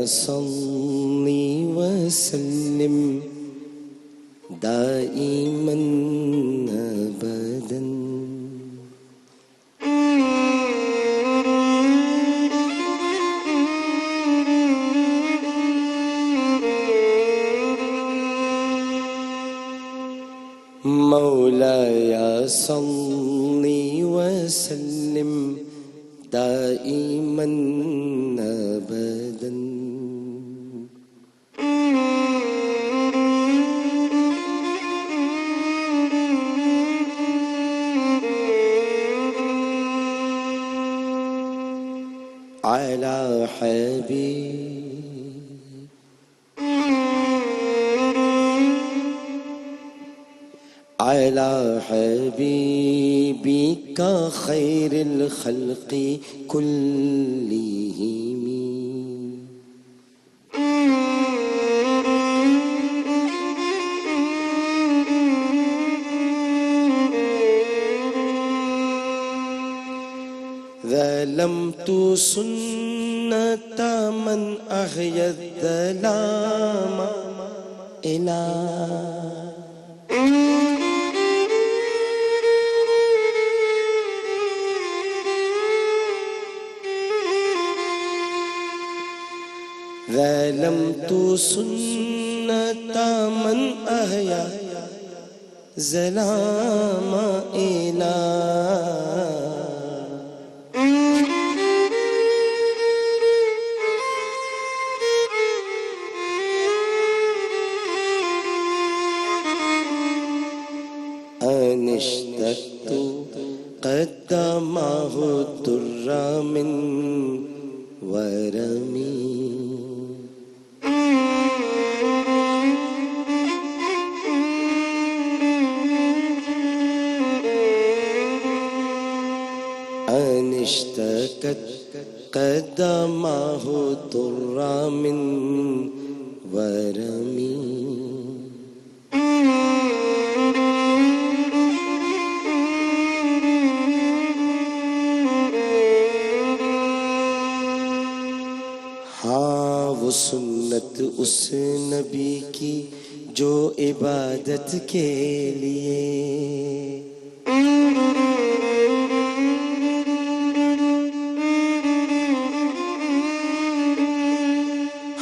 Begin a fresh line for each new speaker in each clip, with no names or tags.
صل وسلم دائما أبدا. مولاي صل وسلم دائما أبدا. على حبيبك خير الخلق كلهم. ظلمت سنة من أحيا الظلام إلى ظلمت سنة من أحيا الظلام إلى أن اشتقت قدمه الضر من ورمي. أن اشتكت قدمه الضر من ورمي. ہاں وہ سنت اس نبی کی جو عبادت کے لیے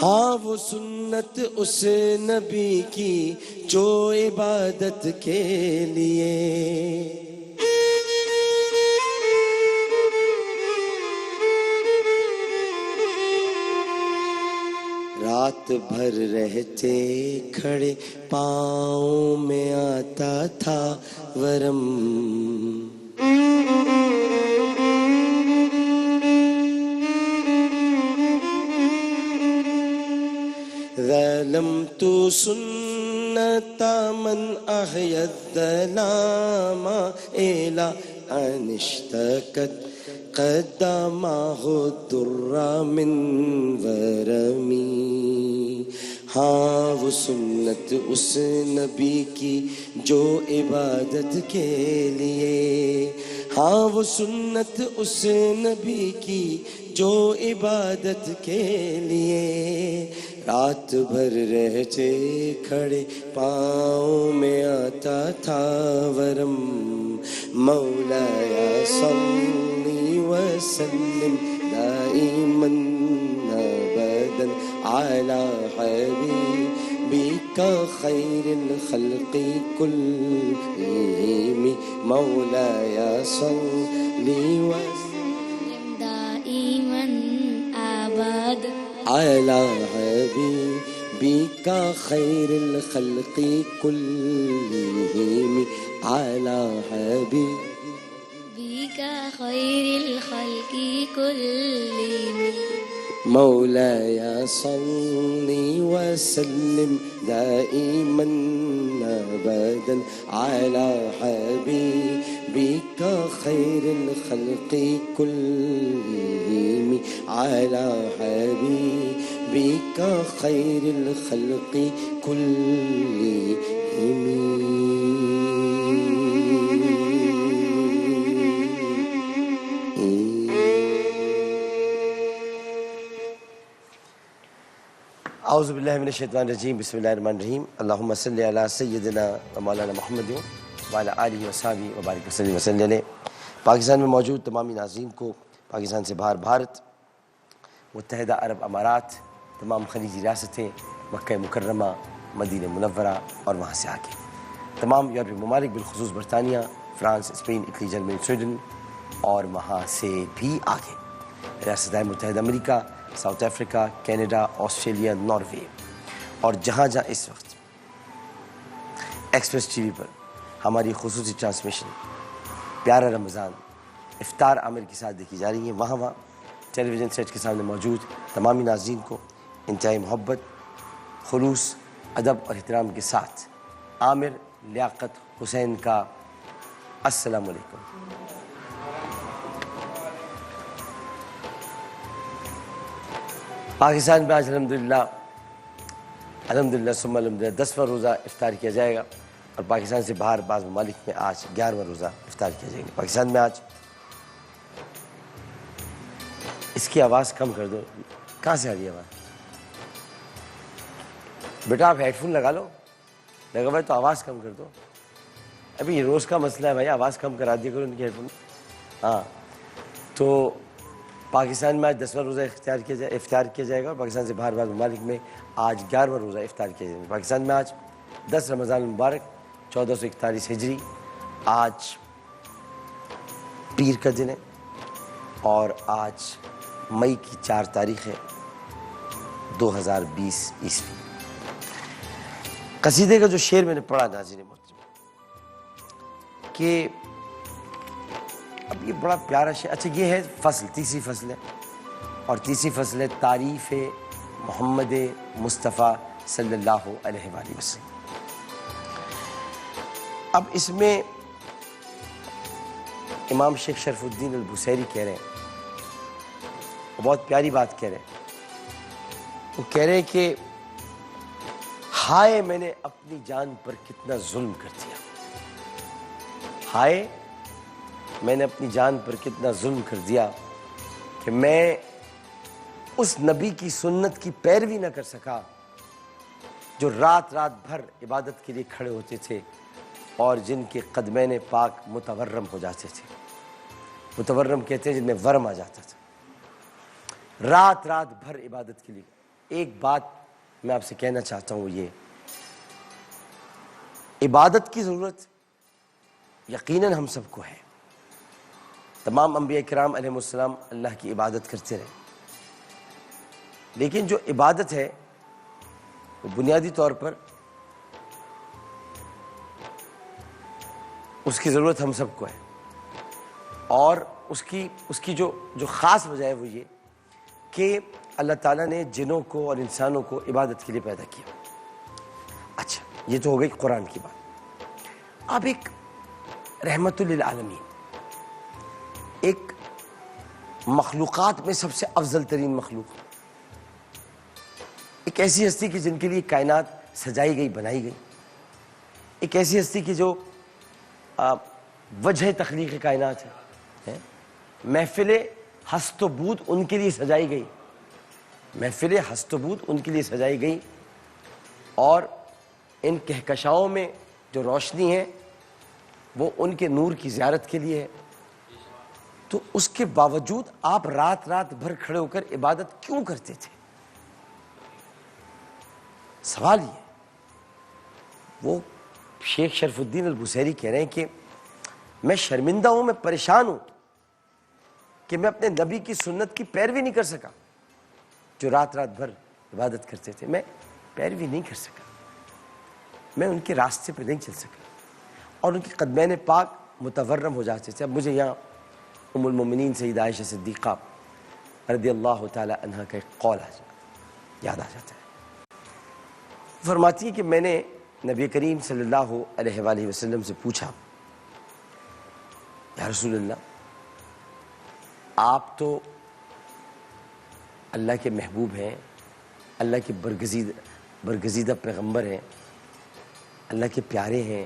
ہاں وہ سنت اس نبی کی جو عبادت کے لیے رات بھر رہتے کھڑے پاؤں میں آتا تھا ورم. ظلمت سنة من أحيا الظلام إلى أن اشتكت قدمه الضر من ورمي. ہاں وہ سنت اس نبی کی جو عبادت کے لیے ہاں وہ سنت اس نبی کی جو عبادت کے لیے رات بھر رہتے کھڑے پاؤں میں آتا تھا ورم. مولایا صلی وسلم دائما ابدا على حبيبك خير الخلق كلهم. مولاي صل وسلم
دائما ابدا
على حبيبك خير الخلق كلهم. على حبيبك
خير الخلق كلهم.
مولاي صل وسلم دائما ابدا على حبيبك خير الخلق كلهم. على حبيبك خير الخلق كلهم. اعوذ باللہ من الشیطان الرجیم بسم اللہ الرحمن الرحیم اللہم صلی علی سیدنا و مولانا محمد وعلی آلہ وصحبہ وبارک وسلم وسلم علیہ۔ پاکستان میں موجود تمامی ناظرین کو، پاکستان سے باہر بھارت، متحدہ عرب امارات، تمام خلیجی ریاستیں، مکہ مکرمہ، مدینہ منورہ اور وہاں سے آگے تمام یورپی ممالک بالخصوص برطانیہ، France, Spain, Italy, Germany, Sweden اور وہاں سے بھی آگے ریاستہائے متحدہ امریکہ، south Africa, Canada, Australia, Norway اور جہاں جہاں اس وقت ایکسپریس ٹی وی پر ہماری خصوصی ٹرانسمیشن پیارا رمضان افطار عامر کے ساتھ دیکھی جا رہی ہے، وہاں ٹیلی ویژن سیٹ کے سامنے موجود تمامی ناظرین کو انتہائی محبت، خلوص، ادب اور احترام کے ساتھ عامر لیاقت حسین کا السلام علیکم۔ پاکستان میں آج الحمدللہ ثم الحمدللہ 10واں روزہ افطار کیا جائے گا، اور پاکستان سے باہر بعض ممالک میں آج 11واں روزہ افطار کیا جائے گا۔ پاکستان میں آج اس کی آواز کم کر دو، کہاں سے آ رہی ہے آواز؟ بیٹا آپ ہیڈ فون لگا لو، لگا بھائی تو آواز کم کر دو۔ ابھی یہ روز کا مسئلہ ہے بھائی، آواز کم کرا دیا کرو ان کے ہیڈ فون۔ ہاں تو پاکستان میں آج 10واں روزہ افطار کیا جائے گا، اور پاکستان سے باہر بعض ممالک میں آج 11واں روزہ افطار کیا جائے گا۔ پاکستان میں آج 10 رمضان المبارک 1441 ہجری، آج پیر کا دن ہے، اور آج مئی کی 4 تاریخ ہے 2020 عیسوی۔ قصیدے کا جو شعر میں نے پڑھا ناظرین محترم، کہ اب یہ بڑا پیارا شعر، اچھا یہ ہے فصل، تیسری فصل ہے، اور تیسری فصل ہے تعریف محمد مصطفیٰ صلی اللہ علیہ وآلہ وسلم۔ اب اس میں امام شیخ شرف الدین البصیری کہہ رہے ہیں، وہ بہت پیاری بات کہہ رہے ہیں، وہ کہہ رہے ہیں کہ ہائے میں نے اپنی جان پر کتنا ظلم کر دیا، ہائے میں نے اپنی جان پر کتنا ظلم کر دیا کہ میں اس نبی کی سنت کی پیروی نہ کر سکا جو رات رات بھر عبادت کے لیے کھڑے ہوتے تھے، اور جن کے قدمین پاک متورم ہو جاتے تھے۔ متورم کہتے ہیں جن میں ورم آ جاتا تھا، رات رات بھر عبادت کے لیے۔ ایک بات میں آپ سے کہنا چاہتا ہوں، وہ یہ عبادت کی ضرورت یقیناً ہم سب کو ہے، تمام انبیاء کرام علیہ السلام اللہ کی عبادت کرتے رہے، لیکن جو عبادت ہے وہ بنیادی طور پر اس کی ضرورت ہم سب کو ہے، اور اس کی جو خاص وجہ ہے وہ یہ کہ اللہ تعالیٰ نے جنوں کو اور انسانوں کو عبادت کے لیے پیدا کیا۔ اچھا یہ تو ہو گئی قرآن کی بات۔ اب ایک رحمت للعالمین، ایک مخلوقات میں سب سے افضل ترین مخلوق، ایک ایسی ہستی کی جن کے لیے کائنات سجائی گئی، بنائی گئی، ایک ایسی ہستی کی جو وجہ تخلیق کائنات ہے، محفل ہست و بود ان کے لیے سجائی گئی، محفل ہست و بود ان کے لیے سجائی گئی، اور ان کہکشاؤں میں جو روشنی ہے وہ ان کے نور کی زیارت کے لیے ہے، تو اس کے باوجود آپ رات رات بھر کھڑے ہو کر عبادت کیوں کرتے تھے؟ سوال یہ، وہ شیخ شرف الدین البصیری کہہ رہے ہیں کہ میں شرمندہ ہوں، میں پریشان ہوں کہ میں اپنے نبی کی سنت کی پیروی نہیں کر سکا، جو رات رات بھر عبادت کرتے تھے، میں پیروی نہیں کر سکا، میں ان کے راستے پہ نہیں چل سکا، اور ان کے قدمین پاک متورم ہو جاتے تھے۔ اب مجھے یہاں ام المومنین سیدہ عائشہ صدیقہ رضی اللہ تعالی عنہ کا ایک قول یاد آ جاتا ہے، فرماتی ہے کہ میں نے نبی کریم صلی اللہ علیہ وآلہ وسلم سے پوچھا، یا رسول اللہ آپ تو اللہ کے محبوب ہیں، اللہ کے برگزیدہ پیغمبر ہیں، اللہ کے پیارے ہیں،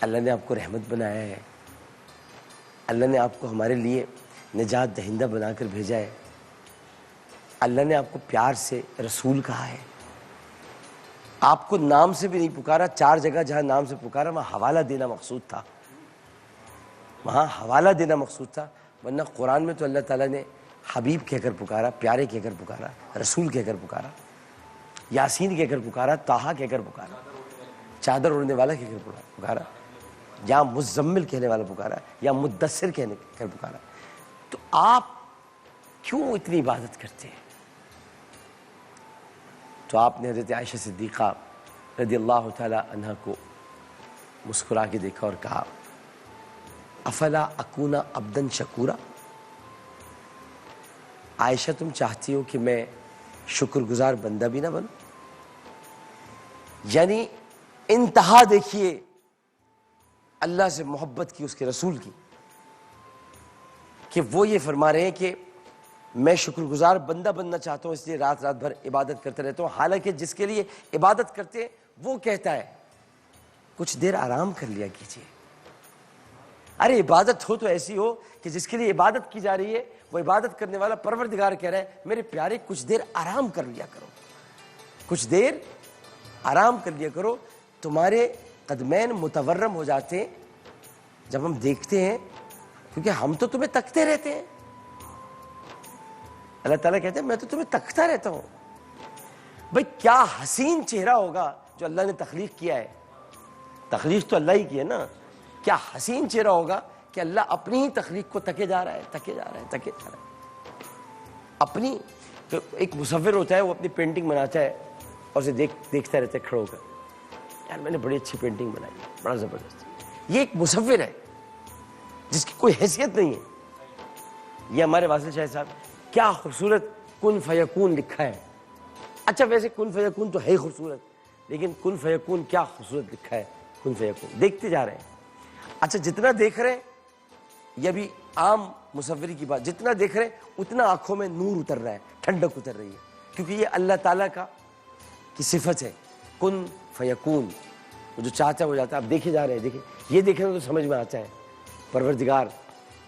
اللہ نے آپ کو رحمت بنایا ہے، اللہ نے آپ کو ہمارے لیے نجات دہندہ بنا کر بھیجا ہے، اللہ نے آپ کو پیار سے رسول کہا ہے، آپ کو نام سے بھی نہیں پکارا، 4 جگہ جہاں نام سے پکارا وہاں حوالہ دینا مقصود تھا، وہاں حوالہ دینا مقصود تھا، ورنہ قرآن میں تو اللہ تعالیٰ نے حبیب کہہ کر پکارا، پیارے کہہ کر پکارا، رسول کہہ کر پکارا، یاسین کہہ کر پکارا، طٰہٰ کہہ کر پکارا، چادر اڑنے والا کہہ کر پکارا، یا مزمل کہنے والا پکارا، یا مدثر کہہ کر پکارا. تو آپ کیوں اتنی عبادت کرتے ہیں؟ تو آپ نے حضرت عائشہ صدیقہ رضی اللہ تعالی عنہ کو مسکرا کے دیکھا اور کہا افلا اکون عبدا شکورا، عائشہ تم چاہتی ہو کہ میں شکر گزار بندہ بھی نہ بنوں؟ یعنی انتہا دیکھیے اللہ سے محبت کی، اس کے رسول کی، کہ وہ یہ فرما رہے ہیں کہ میں شکر گزار بندہ بننا چاہتا ہوں، اس لیے رات رات بھر عبادت کرتا رہتا ہوں. حالانکہ جس کے لیے عبادت کرتے ہیں وہ کہتا ہے کچھ دیر آرام کر لیا کیجیے. ارے عبادت ہو تو ایسی ہو کہ جس کے لیے عبادت کی جا رہی ہے وہ عبادت کرنے والا پروردگار کہہ رہا ہے میرے پیارے کچھ دیر آرام کر لیا کرو، کچھ دیر آرام کر لیا کرو. تمہارے قدمین متورم ہو جاتے ہیں جب ہم دیکھتے ہیں، کیونکہ ہم تو تمہیں تکتے رہتے ہیں. اللہ تعالیٰ کہتے ہیں میں تو تمہیں تکتا رہتا ہوں. بھئی کیا حسین چہرہ ہوگا جو اللہ نے تخلیق کیا ہے، تخلیق تو اللہ ہی کی ہے نا. کیا حسین چہرہ ہوگا کہ اللہ اپنی ہی تخلیق کو تکے جا رہا ہے، تکے جا رہا ہے، تکے جا رہا ہے. اپنی تو ایک مصور ہوتا ہے، وہ اپنی پینٹنگ بناتا ہے اور اسے دیکھتا رہتا ہے کھڑا ہو کر، یار میں نے بڑی اچھی پینٹنگ بنائی ہے، بڑا زبردست. یہ ایک مصور ہے جس کی کوئی حیثیت نہیں ہے. یہ ہمارے واصل شاہ صاحب کیا خوبصورت کن فیکون لکھا ہے. اچھا ویسے کن فیکون تو ہے ہی خوبصورت، لیکن کن فیکون کیا خوبصورت لکھا ہے. کن فیکون دیکھتے جا رہے ہیں. اچھا جتنا دیکھ رہے ہیں، یہ بھی عام مصوری کی بات، جتنا دیکھ رہے ہیں اتنا آنکھوں میں نور اتر رہا ہے، ٹھنڈک اتر رہی ہے، کیونکہ یہ اللہ تعالیٰ کی صفت ہے کن فیکون. وہ جو چاہتا ہے وہ جاتا ہے. آپ دیکھے جا رہے ہیں، دیکھیں یہ دیکھیں تو سمجھ میں آتا ہے پروردگار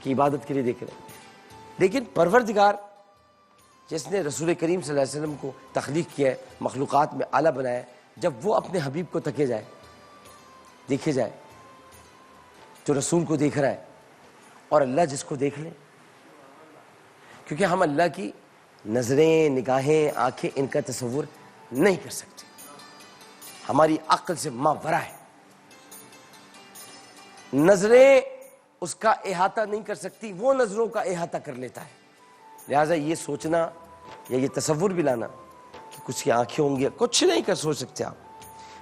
کی عبادت کے لیے دیکھ رہے ہیں. لیکن پروردگار جس نے رسول کریم صلی اللہ علیہ وسلم کو تخلیق کیا ہے، مخلوقات میں اعلیٰ بنایا ہے، جب وہ اپنے حبیب کو تکے جائے، دیکھے جائے، جو رسول کو دیکھ رہا ہے اور اللہ جس کو دیکھ لیں، کیونکہ ہم اللہ کی نظریں، نگاہیں، آنکھیں ان کا تصور نہیں کر سکتے، ہماری عقل سے ماورا ہے. نظریں اس کا احاطہ نہیں کر سکتی، وہ نظروں کا احاطہ کر لیتا ہے. لہٰذا یہ سوچنا یا یہ تصور بھی لانا کہ کچھ کی آنکھیں ہوں گی، کچھ نہیں کر سوچ سکتے آپ.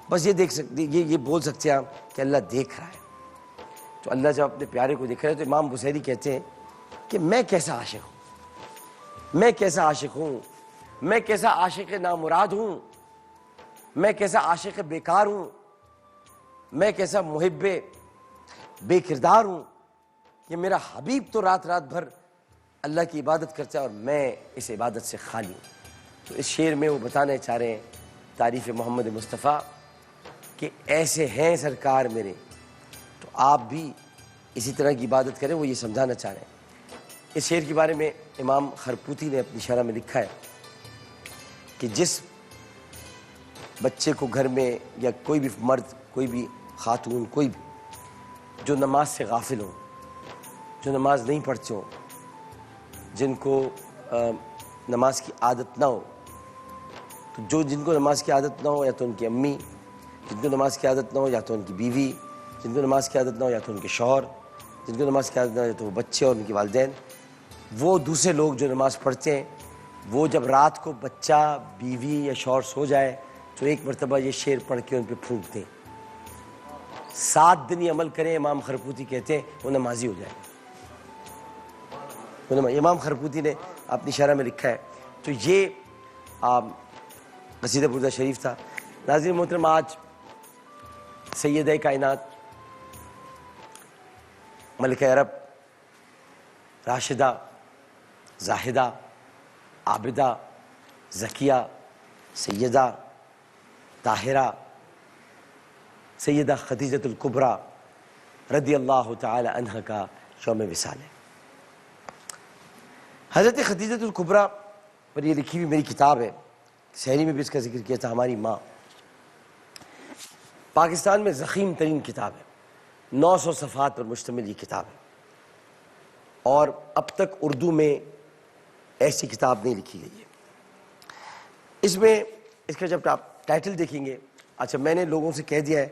بس یہ دیکھ سکتے، یہ بول سکتے ہیں آپ کہ اللہ دیکھ رہا ہے. تو اللہ جب اپنے پیارے کو دیکھ رہا ہے تو امام بصیری کہتے ہیں کہ میں کیسا عاشق ہوں، میں کیسا عاشق ہوں، میں کیسا عاشق نامراد ہوں، میں کیسا عاشق بیکار ہوں، میں کیسا محب بے کردار ہوں کہ میرا حبیب تو رات رات بھر اللہ کی عبادت کرتا ہے اور میں اس عبادت سے خالی ہوں. تو اس شعر میں وہ بتانا چاہ رہے ہیں تعریف محمد مصطفیٰ کہ ایسے ہیں سرکار میرے، تو آپ بھی اسی طرح کی عبادت کریں. وہ یہ سمجھانا چاہ رہے ہیں. اس شعر کے بارے میں امام خرپوتی نے اپنی شرح میں لکھا ہے کہ جس بچے کو گھر میں یا کوئی بھی مرد، کوئی بھی خاتون، کوئی بھی جو نماز سے غافل ہوں، جو نماز نہیں پڑھتے ہوں، جن کو نماز کی عادت نہ ہو، تو جن کو نماز کی عادت نہ ہو یا تو ان کی امی، جن کو نماز کی عادت نہ ہو یا تو ان کی بیوی، جن کو نماز کی عادت نہ ہو یا تو ان کے شوہر، جن کو نماز کی عادت نہ ہو یا تو وہ بچے اور ان کے والدین، وہ دوسرے لوگ جو نماز پڑھتے ہیں، وہ جب رات کو بچہ، بیوی یا شوہر سو جائے تو ایک مرتبہ یہ شعر پڑھ کے ان پہ پھونک دیں. 7 دن یہ عمل کریں، امام خرپوتی کہتے ہیں وہ نمازی ہو جائے. امام خرپوتی نے اپنی شرح میں لکھا ہے. تو یہ قصیدہ بردہ شریف تھا. ناظرین محترم، آج سیدہ کائنات ملکہ عرب، راشدہ، زاہدہ، عابدہ، زکیہ، سیدہ طاہرہ، سیدہ خدیجۃ الکبریٰ رضی اللہ تعالی عنہ کا یوم وصال ہے. حضرت خدیجۃ الکبریٰ پر یہ لکھی ہوئی میری کتاب ہے، شہری میں بھی اس کا ذکر کیا تھا، ہماری ماں. پاکستان میں ضخیم ترین کتاب ہے، 900 صفحات پر مشتمل یہ کتاب ہے، اور اب تک اردو میں ایسی کتاب نہیں لکھی گئی ہے. اس میں اس کا جب آپ ٹائٹل دیکھیں گے، اچھا میں نے لوگوں سے کہہ دیا ہے،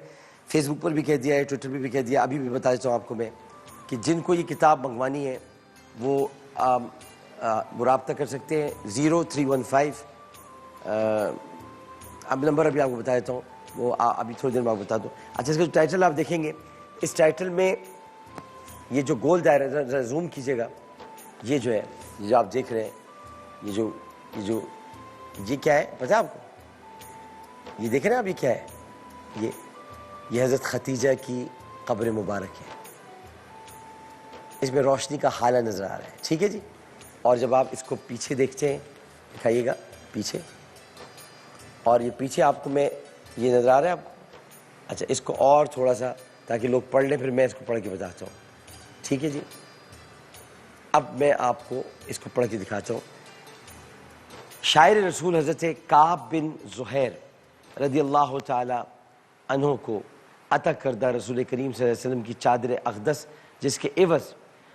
فیس بک پر بھی کہہ دیا ہے، ٹویٹر پہ بھی کہہ دیا، ابھی بھی بتا دیتا ہوں آپ کو میں کہ جن کو یہ کتاب منگوانی ہے وہ رابطہ کر سکتے ہیں 0315. اب نمبر ابھی آپ کو بتا دیتا ہوں، وہ ابھی تھوڑی دیر میں آپ کو بتا دوں. اچھا اس کا جو ٹائٹل آپ دیکھیں گے، اس ٹائٹل میں یہ جو گول دائرہ، ذرا زوم کیجیے گا، یہ جو ہے، یہ جو آپ دیکھ رہے ہیں، یہ کیا ہے پتہ ہے آپ کو؟ یہ دیکھ رہے ہیں آپ، یہ کیا ہے؟ یہ حضرت ختیجہ کی قبر مبارک ہے. اس میں روشنی کا حالہ نظر آ رہا ہے، ٹھیک ہے جی. اور جب آپ اس کو پیچھے دیکھتے ہیں، دکھائیے گا پیچھے، اور یہ پیچھے آپ کو میں یہ نظر آ رہا ہے آپ کو. اچھا اس کو اور تھوڑا سا تاکہ لوگ پڑھ لیں، پھر میں اس کو پڑھ کے بتاتا ہوں، ٹھیک ہے جی. اب میں آپ کو اس کو پڑھ کے دکھاتا ہوں. شاعر رسول حضرت کعب بن زہیر رضی اللہ تعالی عنہ کو عطا کردہ رسول کریم صلی اللہ علیہ وسلم کی چادر اقدس، جس کے عوض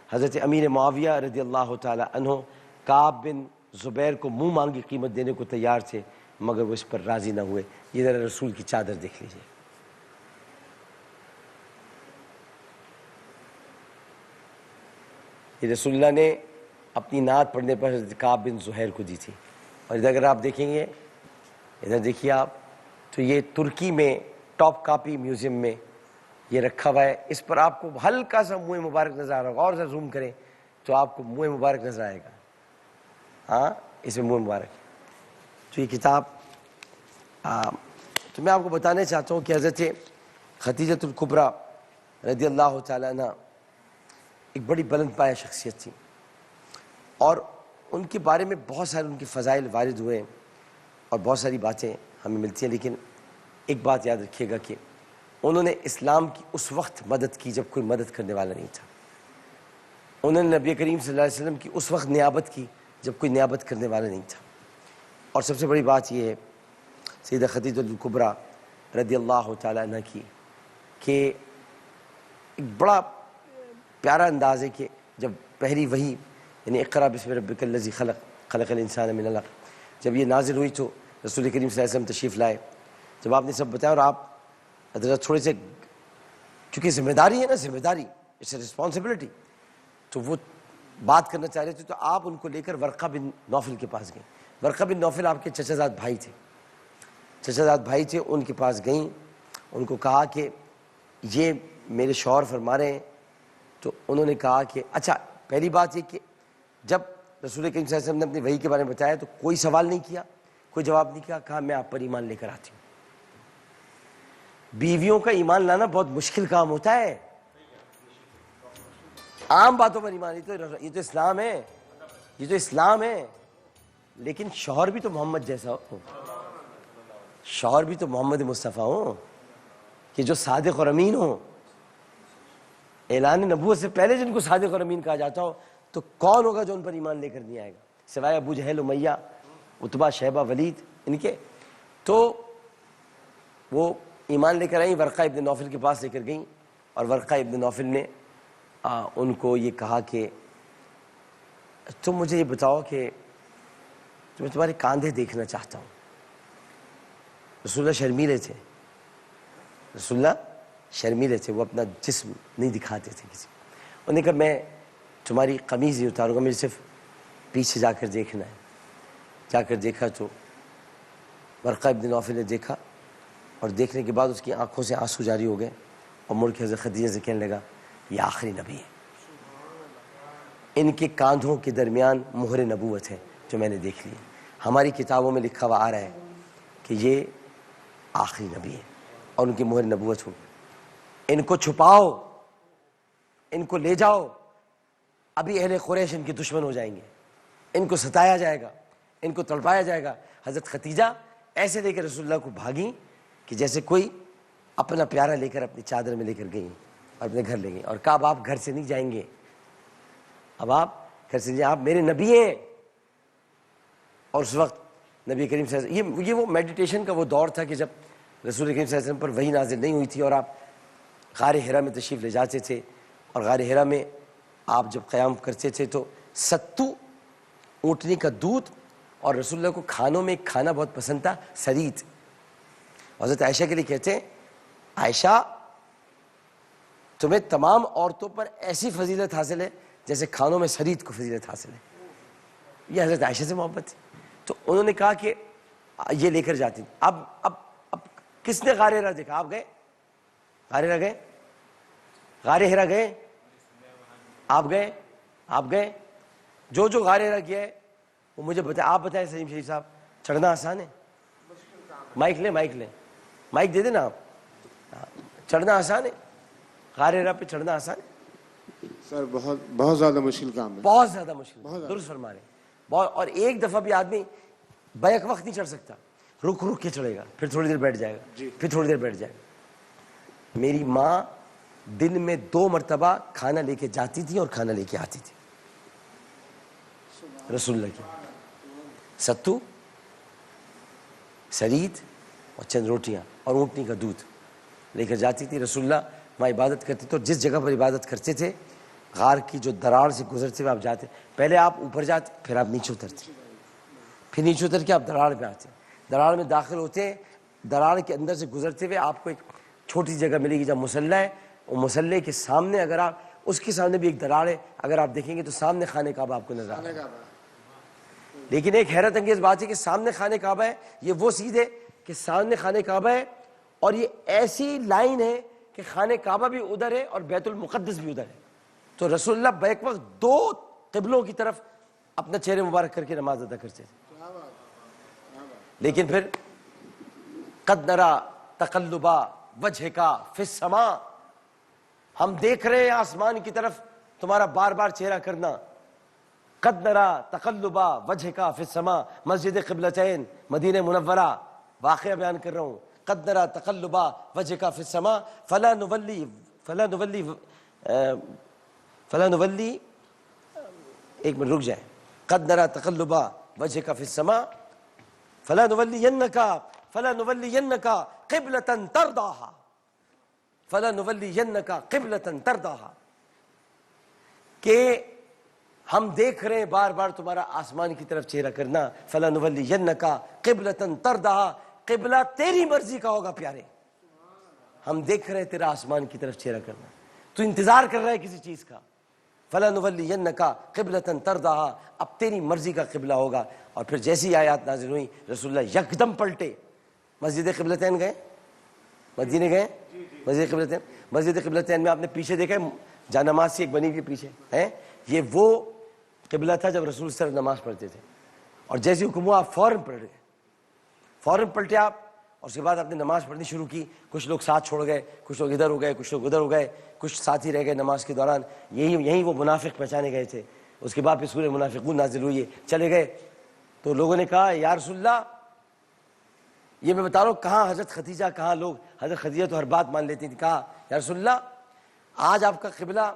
حضرت امیر معاویہ رضی اللہ تعالی عنہ کعب بن زبیر کو منہ مانگی قیمت دینے کو تیار تھے، مگر وہ اس پر راضی نہ ہوئے. یہ ذرا رسول کی چادر دیکھ لیجیے. یہ رسول اللہ نے اپنی نعت پڑھنے پر حضرت کعب بن زہیر کو دی تھی. اور ادھر اگر آپ دیکھیں گے، ادھر دیکھیے آپ، تو یہ ترکی میں ٹاپ کاپی میوزیم میں یہ رکھا ہوا ہے. اس پر آپ کو ہلکا سا منہ مبارک نظر آ رہا ہوگا، اور ذرا زوم کریں تو آپ کو منہ مبارک نظر آئے گا. ہاں اس میں منہ مبارک ہے. تو یہ کتاب تو میں آپ کو بتانا چاہتا ہوں کہ حضرت ختیجۃ الکبریٰ رضی اللہ تعالیٰ عنہ ایک بڑی بلند پایہ شخصیت تھی، اور ان کے بارے میں بہت سارے ان کے فضائل وارد ہوئے ہیں اور بہت ساری باتیں ہمیں ملتی ہیں. لیکن ایک بات یاد رکھیے گا کہ انہوں نے اسلام کی اس وقت مدد کی جب کوئی مدد کرنے والا نہیں تھا. انہوں نے نبی کریم صلی اللہ علیہ وسلم کی اس وقت نیابت کی جب کوئی نیابت کرنے والا نہیں تھا. اور سب سے بڑی بات یہ ہے سیدہ ختیجۃ الکبریٰ رضی اللہ تعالیٰ عنہ کی کہ ایک بڑا پیارا انداز ہے کہ جب پہلی وحی یعنی اقرأ بسم ربک الذی خلق خلق الانسان من علق جب یہ نازل ہوئی تو رسول کریم صلی اللہ علیہ وسلم تشریف لائے. جب آپ نے سب بتایا اور آپ حضرت تھوڑے سے، کیونکہ ذمہ داری ہے نا، ذمہ داری، اٹس اے رسپانسبلٹی، تو وہ بات کرنا چاہ رہے تھے، تو آپ ان کو لے کر ورقہ بن نوفل کے پاس گئیں. ورقہ بن نوفل آپ کے چچا زاد بھائی تھے، چچا زاد بھائی تھے. ان کے پاس گئیں، ان کو کہا کہ یہ میرے شوہر فرما رہے ہیں. تو انہوں نے کہا کہ اچھا، پہلی بات یہ کہ جب رسول کریم صلی اللہ علیہ وسلم نے اپنی وحی کے بارے میں بتایا تو کوئی سوال نہیں کیا، کوئی جواب نہیں کیا، کہا میں آپ پر ایمان لے کر آتی ہوں. بیویوں کا ایمان لانا بہت مشکل کام ہوتا ہے، عام باتوں پر ایمان، یہ تو اسلام ہے، یہ تو اسلام ہے. لیکن شوہر بھی تو محمد جیسا ہو، شوہر بھی تو محمد مصطفیٰ ہو کہ جو صادق اور امین ہو. اعلان نبوت سے پہلے جن کو صادق اور امین کہا جاتا ہو تو کون ہوگا جو ان پر ایمان لے کر نہیں آئے گا، سوائے ابو جہل، امیہ، عتبہ، شیبہ، ولید ان کے. تو وہ ایمان لے کر آئیں، ورقہ ابن نوفل کے پاس لے کر گئیں، اور ورقہ ابن نوفل نے ان کو یہ کہا کہ تم مجھے یہ بتاؤ کہ میں تمہارے کاندھے دیکھنا چاہتا ہوں. رسول اللہ شرمیلے تھے، رسول اللہ شرمیلے تھے، وہ اپنا جسم نہیں دکھاتے تھے کسی. انہوں نے کہا میں تمہاری قمیض نہیں اتاروں گا، مجھے صرف پیچھے جا کر دیکھنا ہے. جا کر دیکھا تو ورقہ ابن نوفل نے دیکھا، اور دیکھنے کے بعد اس کی آنکھوں سے آنسو جاری ہو گئے، اور مڑ کے حضرت خدیجہ سے کہنے لگا یہ آخری نبی ہے، ان کے کاندھوں کے درمیان مہر نبوت ہے جو میں نے دیکھ لی ہے. ہماری کتابوں میں لکھا ہوا آ رہا ہے کہ یہ آخری نبی ہے اور ان کی مہر نبوت ہو. ان کو چھپاؤ، ان کو لے جاؤ، ابھی اہل قریش ان کے دشمن ہو جائیں گے، ان کو ستایا جائے گا، ان کو تڑپایا جائے گا. حضرت ختیجہ ایسے لے کر رسول اللہ کو بھاگیں کہ جیسے کوئی اپنا پیارا لے کر اپنی چادر میں لے کر گئیں اور اپنے گھر لے گئیں، اور کہا اب آپ گھر سے نہیں جائیں گے، اب آپ گھر سے نہیں، آپ میرے نبی ہیں. اور اس وقت نبی کریم صلی اللہ علیہ وسلم یہ وہ میڈیٹیشن کا وہ دور تھا کہ جب رسول کریم صلی اللہ علیہ وسلم پر وحی نازل نہیں ہوئی تھی اور آپ غار حرا میں تشریف لے جاتے تھے، اور غار حرا میں آپ جب قیام کرتے تھے تو ستو اونٹنی کا دودھ، اور رسول اللہ کو کھانوں میں ایک کھانا بہت پسند تھا، سرید. حضرت عائشہ کے لیے کہتے ہیں عائشہ تمہیں تمام عورتوں پر ایسی فضیلت حاصل ہے جیسے کھانوں میں سرید کو فضیلت حاصل ہے. یہ حضرت عائشہ سے محبت تھی. تو انہوں نے کہا کہ یہ لے کر جاتی. اب کس نے غار حرا دیکھا؟ آپ گئے غار حرا؟ گئے غار حرا؟ گئے آپ؟ گئے جو غار حرا کیا ہے وہ مجھے بتائیں. آپ بتائیں سلیم شریف صاحب، چڑھنا آسان ہے؟ مائک مائک دے دیں نا آپ. چڑھنا آسان ہے؟ غار حرا پہ چڑھنا آسان ہے؟
سر بہت زیادہ مشکل کام ہے.
بہت زیادہ مشکل. درست فرما رہے ہیں. اور ایک دفعہ بھی آدمی بیک وقت نہیں چڑھ سکتا، رک کے چڑھے گا، پھر تھوڑی دیر بیٹھ جائے گا، پھر تھوڑی دیر بیٹھ جائے گا. میری ماں دن میں 2 مرتبہ کھانا لے کے جاتی تھی اور کھانا لے کے آتی تھی. رسول اللہ کی ستو، سرید اور چند روٹیاں اور اونٹنی کا دودھ لے کر جاتی تھی. رسول اللہ وہاں عبادت کرتے تھے، اور جس جگہ پر عبادت کرتے تھے غار کی جو دراڑ سے گزرتے ہوئے آپ جاتے، پہلے آپ اوپر جاتے، پھر آپ نیچے اترتے، پھر نیچے اتر کے آپ دراڑ پہ آتے. دراڑ میں داخل ہوتے ہیں، دراڑ کے اندر سے گزرتے ہوئے آپ کو ایک چھوٹی جگہ ملے گی جہاں مصلی ہے. وہ مصلی کے سامنے، اگر آپ اس کے سامنے بھی ایک دراڑ ہے، اگر آپ دیکھیں گے تو سامنے خانہ کعبہ آپ کو نظر آ رہا ہے. لیکن ایک حیرت انگیز بات ہے کہ سامنے خانہ کعبہ ہے، یہ وہ سیدھ ہے کہ سامنے خانہ کعبہ ہے، اور یہ ایسی لائن ہے کہ خانہ کعبہ بھی ادھر ہے اور بیت المقدس بھی ادھر ہے. تو رسول اللہ بیک وقت 2 قبلوں کی طرف اپنا چہرے مبارک کر کے نماز ادا کرتے تھے. لیکن پھر قد نرا تقلبا وجهک فی السماء، ہم دیکھ رہے ہیں آسمان کی طرف تمہارا بار بار چہرہ کرنا. قد نرا تقلبا وجهک فی السماء، مسجد قبلتین مدینہ منورہ، واقعہ بیان کر رہا ہوں. قد نرا تقلبا وجهک فی السماء فلا نولی ایک منٹ رک جائے. قد نرا تقلبا وجهک فی السماء فلا نولینک قبلة ترضاها، فلا نولینک قبلة ترضاها، کہ ہم دیکھ رہے ہیں بار بار تمہارا آسمان کی طرف چہرہ کرنا. فلا نولینک قبلة ترضاها، قبلہ تیری مرضی کا ہوگا پیارے. ہم دیکھ رہے ہیں تیرا آسمان کی طرف چہرہ کرنا، تو انتظار کر رہا ہے کسی چیز کا. فلا نولینک قبلة ترضاها، اب تیری مرضی کا قبلہ ہوگا. اور پھر جیسی آیات نازل ہوئی رسول اللہ یکدم پلٹے. مسجد قبلتین گئے؟ مدینے گئے؟ مسجد قبلتین میں آپ نے پیچھے دیکھا ہے جہاں نماز سے ایک بنی ہوئی پیچھے ہے، یہ وہ قبلہ تھا جب رسول صرف نماز پڑھتے تھے. اور جیسے حکم ہوا آپ فوراً پڑھ گئے، فوراً پلٹے آپ، اور اس کے بعد آپ نے نماز پڑھنی شروع کی. کچھ لوگ ساتھ چھوڑ گئے، کچھ لوگ ادھر ہو گئے، کچھ لوگ ادھر ہو گئے، کچھ ساتھ ہی رہ گئے نماز کے دوران. یہی وہ منافق پہچانے گئے تھے. اس کے بعد پھر سورہ منافقون نازل ہوئی ہے، چلے گئے. تو لوگوں نے کہا یا رسول اللہ، یہ میں بتا رہا ہوں کہاں حضرت ختیجہ، کہاں لوگ، حضرت ختیجہ تو ہر بات مان لیتی تھی. کہا یا رسول اللہ آج آپ کا قبلہ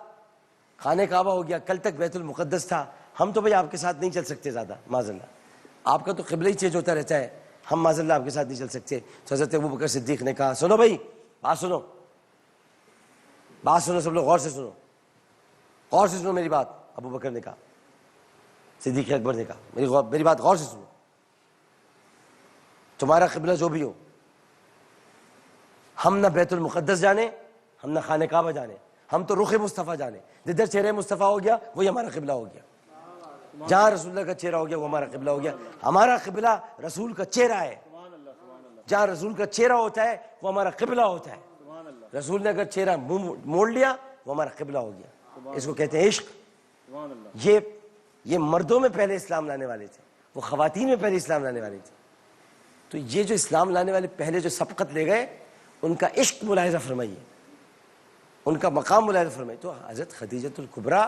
خانہ کعبہ ہو گیا، کل تک بیت المقدس تھا، ہم تو بھائی آپ کے ساتھ نہیں چل سکتے زیادہ، معاذ اللہ آپ کا تو قبلہ ہی چینج ہوتا رہتا ہے، ہم معاذ اللہ آپ کے ساتھ نہیں چل سکتے. تو حضرت ابوبکر صدیق نے کہا سنو بھائی، بات سنو، سب لوگ غور سے سنو میری بات. ابوبکر نے کہا، صدیق اکبر نے کہا میری بات غور سے سنو. تمہارا قبلہ جو بھی ہو، ہم نہ بیت المقدس جانے، ہم نہ خانہ کعبہ جانے، ہم تو رخ مصطفیٰ جانے. جدھر چہرہ مصطفیٰ ہو گیا وہی ہمارا قبلہ ہو گیا. جہاں رسول اللہ کا چہرہ ہو گیا وہ ہمارا قبلہ ہو گیا. ہمارا قبلہ رسول کا چہرہ ہے. جہاں رسول کا چہرہ ہوتا ہے وہ ہمارا قبلہ ہوتا ہے. رسول نے اگر چہرہ موڑ لیا وہ ہمارا قبلہ ہو گیا. اس کو کہتے ہیں عشق. یہ مردوں میں پہلے اسلام لانے والے تھے، وہ خواتین میں پہلے اسلام لانے والے تھے. تو یہ جو اسلام لانے والے پہلے جو سبقت لے گئے ان کا عشق ملاحظہ فرمائیے، ان کا مقام ملاحظہ فرمائیے. تو حضرت خدیجۃ الکبریٰ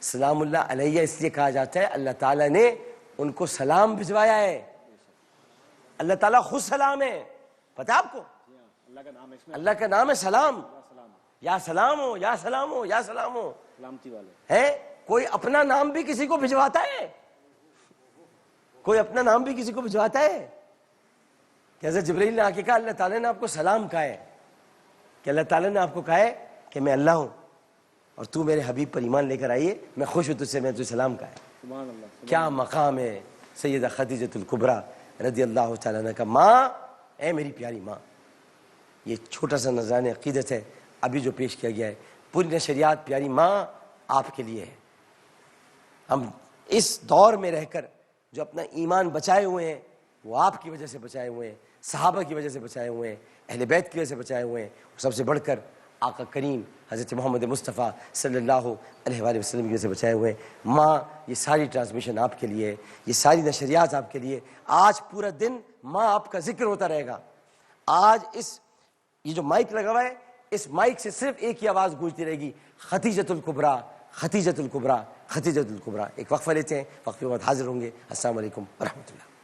سلام اللہ علیہ اس لیے کہا جاتا ہے اللہ تعالیٰ نے ان کو سلام بھجوایا ہے. اللہ تعالیٰ خود سلام ہے، پتہ آپ کو؟ اللہ کا نام ہے سلام. یا سلام ہو، یا سلام ہو، یا سلام ہو، سلامتی والے ہے. کوئی اپنا نام بھی کسی کو بھجواتا ہے؟ کوئی اپنا نام بھی کسی کو بھجواتا ہے کہ حضرت جبرائیل نے آ کے کہا اللہ تعالیٰ نے آپ کو سلام کہا ہے کہ اللہ تعالیٰ نے آپ کو کہا ہے کہ میں اللہ ہوں اور تو میرے حبیب پر ایمان لے کر آئیے, میں خوش ہوں تجھ سے, میں تجھے سلام کہا ہے. کیا مقام ہے سیدہ خدیجۃ الکبریٰ رضی اللہ تعالیٰ عنہ کا. ماں, اے میری پیاری ماں. یہ چھوٹا سا نذرانِ عقیدت ہے ابھی جو پیش کیا گیا ہے. پوری نشریات پیاری ماں آپ کے لیے ہے. ہم اس دور میں رہ کر جو اپنا ایمان بچائے ہوئے ہیں وہ آپ کی وجہ سے بچائے ہوئے ہیں, صحابہ کی وجہ سے بچائے ہوئے ہیں, اہل بیت کی وجہ سے بچائے ہوئے ہیں. سب سے بڑھ کر آقا کریم حضرت محمد مصطفیٰ صلی اللہ علیہ وآلہ وسلم کی وجہ سے بچائے ہوئے ہیں. ماں, یہ ساری ٹرانسمیشن آپ کے لیے ہے, یہ ساری نشریات آپ کے لیے. آج پورا دن ماں آپ کا ذکر ہوتا رہے گا. آج یہ جو مائک لگا ہوا ہے, اس مائک سے صرف ایک ہی آواز گونجتی رہے گی, خدیجۃ الکبریٰ, خدیجۃ الکبریٰ, خدیجۃ الکبریٰ. ایک وقفہ لیتے ہیں, وقفے کے بعد حاضر ہوں گے. السلام علیکم ورحمۃ اللہ.